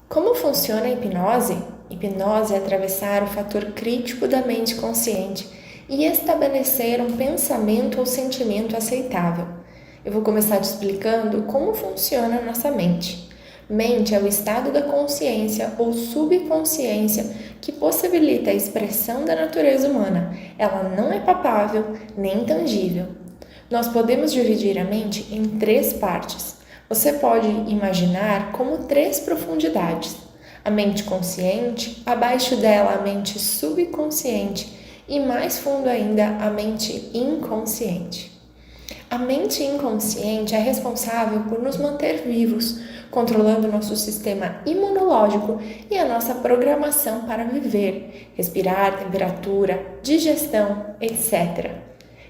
Como funciona a hipnose? Hipnose é atravessar o fator crítico da mente consciente e estabelecer um pensamento ou sentimento aceitável. Eu vou começar te explicando como funciona a nossa mente. Mente é o estado da consciência ou subconsciência que possibilita a expressão da natureza humana. Ela não é palpável nem tangível. Nós podemos dividir a mente em três partes. Você pode imaginar como três profundidades: a mente consciente, abaixo dela a mente subconsciente e mais fundo ainda a mente inconsciente. A mente inconsciente é responsável por nos manter vivos, controlando nosso sistema imunológico e a nossa programação para viver, respirar, temperatura, digestão, etc.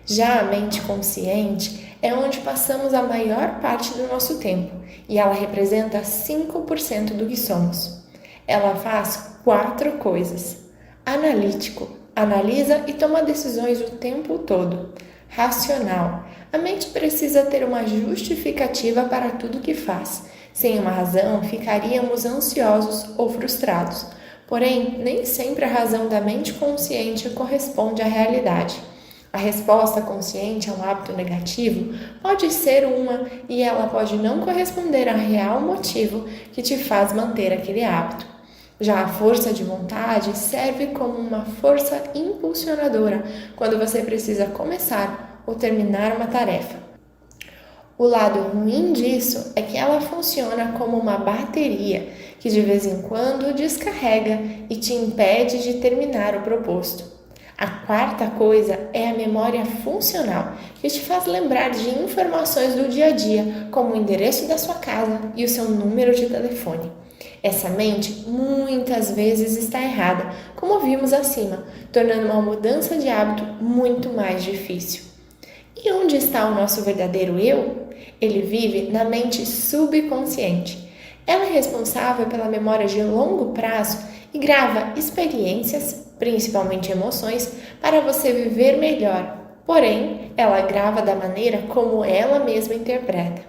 Já a mente consciente é onde passamos a maior parte do nosso tempo e ela representa 5% do que somos. Ela faz 4 coisas: analítico, analisa e toma decisões o tempo todo. Racional, a mente precisa ter uma justificativa para tudo que faz. Sem uma razão, ficaríamos ansiosos ou frustrados. Porém, nem sempre a razão da mente consciente corresponde à realidade. A resposta consciente a um hábito negativo pode ser uma e ela pode não corresponder ao real motivo que te faz manter aquele hábito. Já a força de vontade serve como uma força impulsionadora quando você precisa começar ou terminar uma tarefa. O lado ruim disso é que ela funciona como uma bateria que de vez em quando descarrega e te impede de terminar o proposto. A quarta coisa é a memória funcional, que te faz lembrar de informações do dia a dia, como o endereço da sua casa e o seu número de telefone. Essa mente muitas vezes está errada, como vimos acima, tornando uma mudança de hábito muito mais difícil. E onde está o nosso verdadeiro eu? Ele vive na mente subconsciente. Ela é responsável pela memória de longo prazo e grava experiências, principalmente emoções, para você viver melhor. Porém, ela grava da maneira como ela mesma interpreta.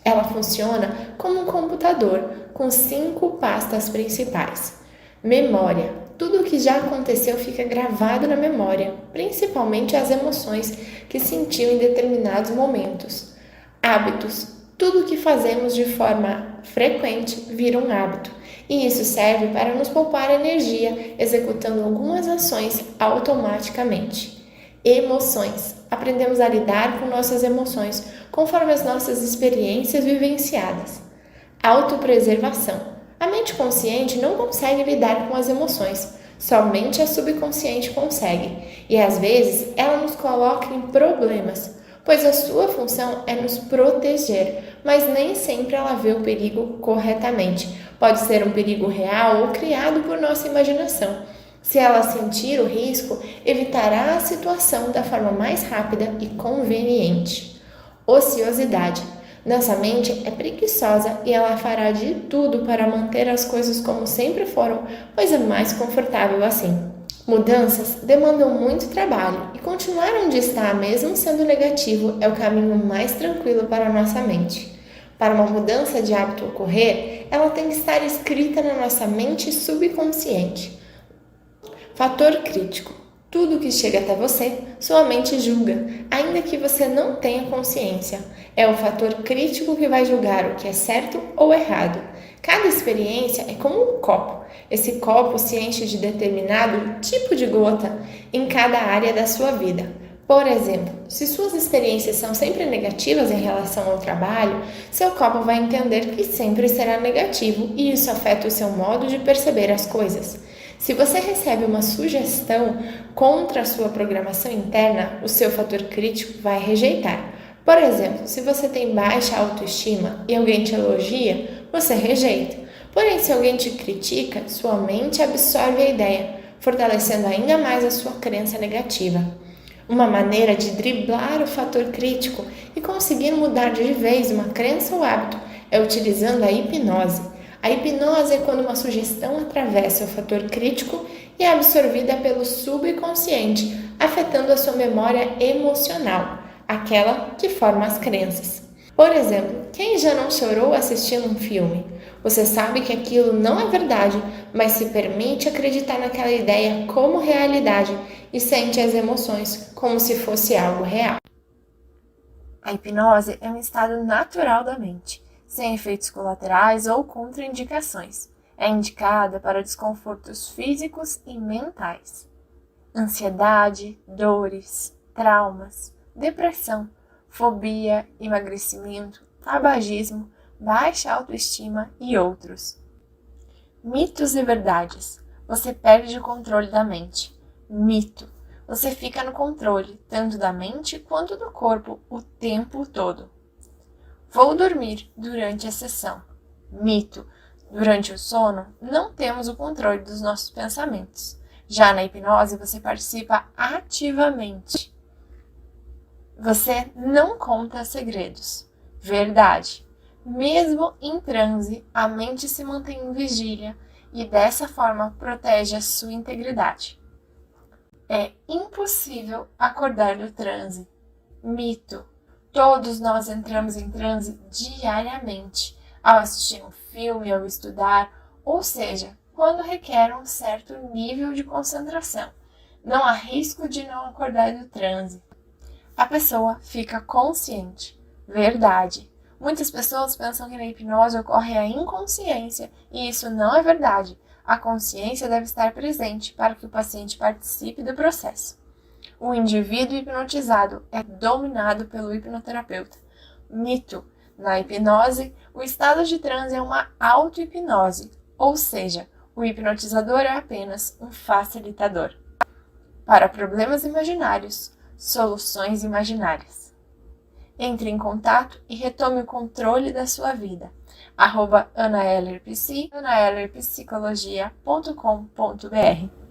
Ela funciona como um computador com 5 pastas principais. Memória. Tudo o que já aconteceu fica gravado na memória, principalmente as emoções que sentiu em determinados momentos. Hábitos. Tudo o que fazemos de forma frequente vira um hábito, e isso serve para nos poupar energia executando algumas ações automaticamente. Emoções. Aprendemos a lidar com nossas emoções conforme as nossas experiências vivenciadas. Autopreservação. A mente consciente não consegue lidar com as emoções, somente a subconsciente consegue, e às vezes ela nos coloca em problemas, pois a sua função é nos proteger, mas nem sempre ela vê o perigo corretamente. Pode ser um perigo real ou criado por nossa imaginação. Se ela sentir o risco, evitará a situação da forma mais rápida e conveniente. Ociosidade. Nossa mente é preguiçosa e ela fará de tudo para manter as coisas como sempre foram, pois é mais confortável assim. Mudanças demandam muito trabalho e continuar onde está, mesmo sendo negativo, é o caminho mais tranquilo para a nossa mente. Para uma mudança de hábito ocorrer, ela tem que estar escrita na nossa mente subconsciente. Fator crítico. Tudo que chega até você, sua mente julga, ainda que você não tenha consciência. É o fator crítico que vai julgar o que é certo ou errado. Cada experiência é como um copo. Esse copo se enche de determinado tipo de gota em cada área da sua vida. Por exemplo, se suas experiências são sempre negativas em relação ao trabalho, seu copo vai entender que sempre será negativo e isso afeta o seu modo de perceber as coisas. Se você recebe uma sugestão contra a sua programação interna, o seu fator crítico vai rejeitar. Por exemplo, se você tem baixa autoestima e alguém te elogia, você rejeita. Porém, se alguém te critica, sua mente absorve a ideia, fortalecendo ainda mais a sua crença negativa. Uma maneira de driblar o fator crítico e conseguir mudar de vez uma crença ou hábito é utilizando a hipnose. A hipnose é quando uma sugestão atravessa o fator crítico e é absorvida pelo subconsciente, afetando a sua memória emocional, aquela que forma as crenças. Por exemplo, quem já não chorou assistindo um filme? Você sabe que aquilo não é verdade, mas se permite acreditar naquela ideia como realidade e sente as emoções como se fosse algo real. A hipnose é um estado natural da mente, sem efeitos colaterais ou contraindicações. É indicada para desconfortos físicos e mentais, ansiedade, dores, traumas, depressão, fobia, emagrecimento, tabagismo, baixa autoestima e outros. Mitos e verdades. Você perde o controle da mente. Mito. Você fica no controle, tanto da mente quanto do corpo, o tempo todo. Vou dormir durante a sessão. Mito. Durante o sono, não temos o controle dos nossos pensamentos. Já na hipnose, você participa ativamente. Você não conta segredos. Verdade. Mesmo em transe, a mente se mantém em vigília e dessa forma protege a sua integridade. É impossível acordar do transe. Mito. Todos nós entramos em transe diariamente, ao assistir um filme, ao estudar, ou seja, quando requer um certo nível de concentração. Não há risco de não acordar do transe. A pessoa fica consciente. Verdade. Muitas pessoas pensam que na hipnose ocorre a inconsciência, e isso não é verdade. A consciência deve estar presente para que o paciente participe do processo. O indivíduo hipnotizado é dominado pelo hipnoterapeuta. Mito. Na hipnose, o estado de transe é uma auto-hipnose, ou seja, o hipnotizador é apenas um facilitador. Para problemas imaginários, soluções imaginárias. Entre em contato e retome o controle da sua vida. @AnaHellerPsi, anahellerpsicologia.com.br